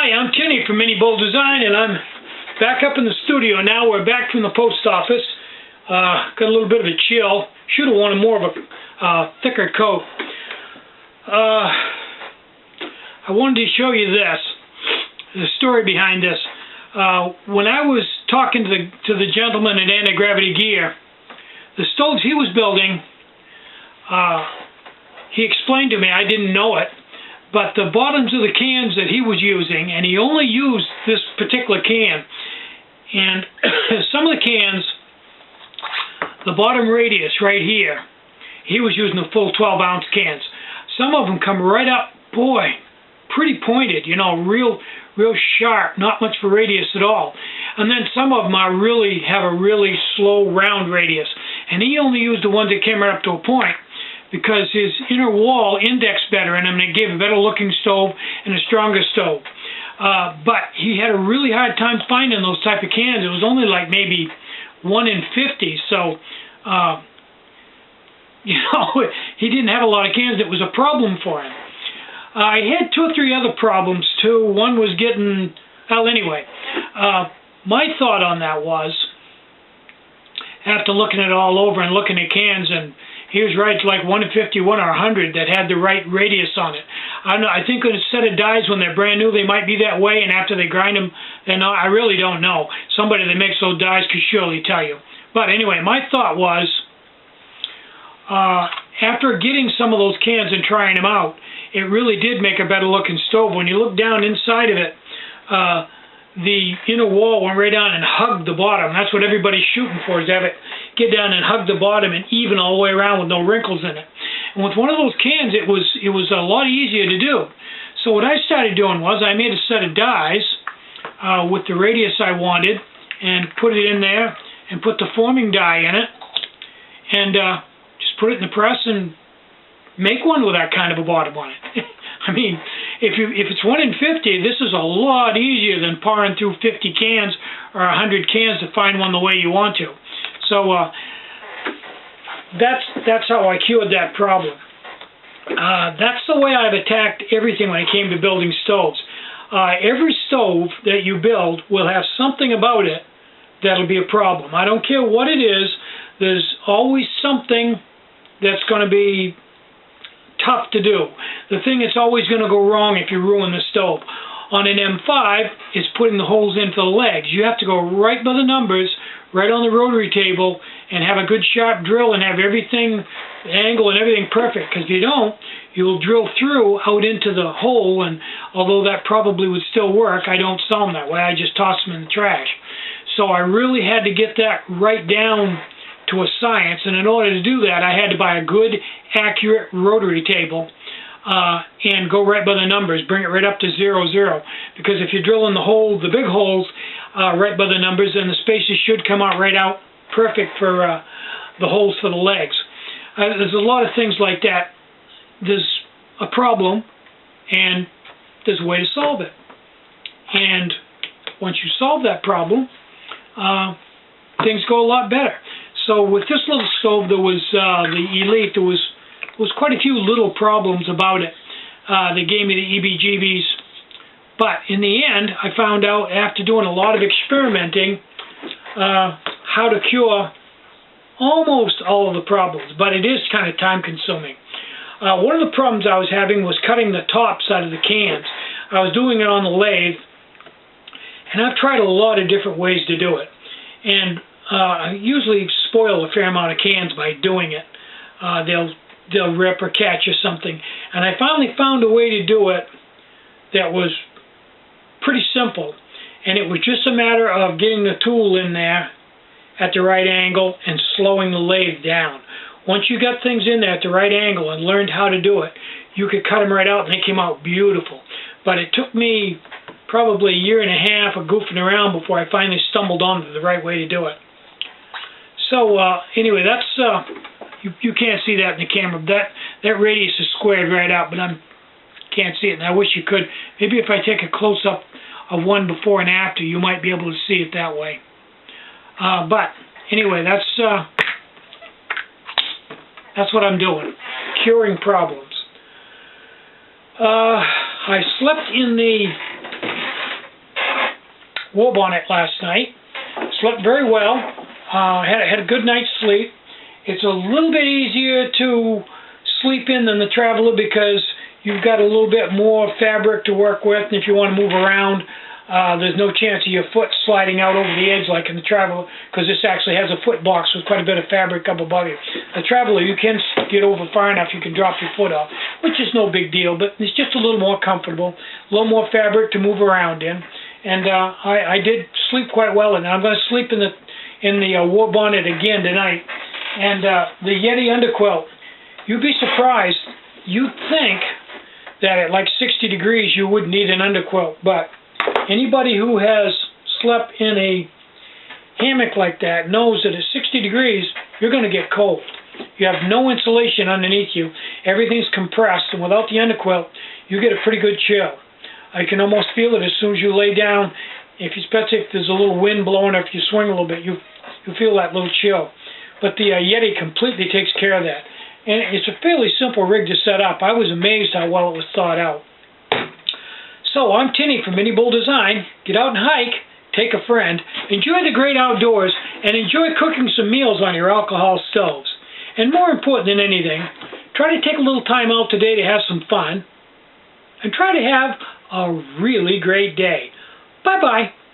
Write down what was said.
Hi, I'm Tinny from Mini Bull Design, and I'm back up in the studio now. We're back from the post office. Got a little bit of a chill. Should have wanted more of a thicker coat. I wanted to show you this, the story behind this. When I was talking to the gentleman at Anti-Gravity Gear, the stoves he was building, he explained to me, I didn't know it, but the bottoms of the cans that he was using, and he only used this particular can, and some of the cans, the bottom radius right here, he was using the full 12-ounce cans. Some of them come right up, boy, pretty pointed, you know, real sharp, not much for radius at all. And then some of them have a really slow round radius. And he only used the ones that came right up to a point, because his inner wall indexed better in them, and it gave a better looking stove and a stronger stove. But he had a really hard time finding those type of cans. It was only like maybe 1 in 50, so you know, he didn't have a lot of cans. It was a problem for him. I had 2 or 3 other problems too. One was getting, well, anyway, my thought on that was, after looking it all over and looking at cans, and he was right, it's like 1 in 51 or 100 that had the right radius on it. I don't know, I think on a set of dies when they're brand new, they might be that way, and after they grind them, they're not. I really don't know. Somebody that makes those dies could surely tell you. But anyway, my thought was, after getting some of those cans and trying them out, it really did make a better looking stove. When you look down inside of it, the inner wall went right down and hugged the bottom. That's what everybody's shooting for, is to have it get down and hug the bottom and even all the way around with no wrinkles in it. And with one of those cans, it was a lot easier to do. So what I started doing was I made a set of dies with the radius I wanted, and put it in there and put the forming die in it, and just put it in the press and make one with that kind of a bottom on it. I mean, if it's 1 in 50, this is a lot easier than powering through 50 cans or 100 cans to find one the way you want to. So that's how I cured that problem. That's the way I've attacked everything when it came to building stoves. Every stove that you build will have something about it that'll be a problem. I don't care what it is, there's always something that's going to be tough to do. The thing that's always going to go wrong if you ruin the stove. On an M5, it's putting the holes in for the legs. You have to go right by the numbers, right on the rotary table, and have a good sharp drill and have everything, the angle and everything perfect. Because if you don't, you'll drill through out into the hole, and although that probably would still work, I don't sell them that way. I just toss them in the trash. So I really had to get that right down to a science, and in order to do that, I had to buy a good, accurate rotary table and go right by the numbers, bring it right up to 0, 0. Because if you're drilling the holes, the big holes, right by the numbers, then the spaces should come out right out perfect for the holes for the legs. There's a lot of things like that. There's a problem, and there's a way to solve it. And once you solve that problem, things go a lot better. So with this little stove, there was the Elite, there was quite a few little problems about it. They gave me the EBGBs. But in the end, I found out after doing a lot of experimenting how to cure almost all of the problems. But it is kind of time consuming. One of the problems I was having was cutting the tops out of the cans. I was doing it on the lathe, and I've tried a lot of different ways to do it. And I usually spoil a fair amount of cans by doing it. They'll rip or catch or something. And I finally found a way to do it that was pretty simple. And it was just a matter of getting the tool in there at the right angle and slowing the lathe down. Once you got things in there at the right angle and learned how to do it, you could cut them right out and they came out beautiful. But it took me probably a year and a half of goofing around before I finally stumbled onto the right way to do it. So anyway, that's you can't see that in the camera. That radius is squared right out, but I can't see it, and I wish you could. Maybe if I take a close-up of one before and after, you might be able to see it that way. But anyway, that's what I'm doing, curing problems. I slept in the war bonnet last night. Slept very well. Had a good night's sleep. It's a little bit easier to sleep in than the Traveler because you've got a little bit more fabric to work with, and if you want to move around, there's no chance of your foot sliding out over the edge like in the Traveler, because this actually has a foot box with quite a bit of fabric up above you. The Traveler, you can get over far enough you can drop your foot off, which is no big deal, but it's just a little more comfortable, a little more fabric to move around in. And I did sleep quite well, and I'm going to sleep in the war bonnet again tonight. And the Yeti underquilt, you'd be surprised. You'd think that at like 60 degrees you wouldn't need an underquilt, but anybody who has slept in a hammock like that knows that at 60 degrees you're going to get cold. You have no insulation underneath you. Everything's compressed, and without the underquilt you get a pretty good chill. I can almost feel it as soon as you lay down. Especially if there's a little wind blowing, or if you swing a little bit, you feel that little chill. But the Yeti completely takes care of that. And it's a fairly simple rig to set up. I was amazed how well it was thought out. So I'm Tinny from Mini Bull Design. Get out and hike, take a friend, enjoy the great outdoors, and enjoy cooking some meals on your alcohol stoves. And more important than anything, try to take a little time out today to have some fun, and try to have a really great day. Bye-bye.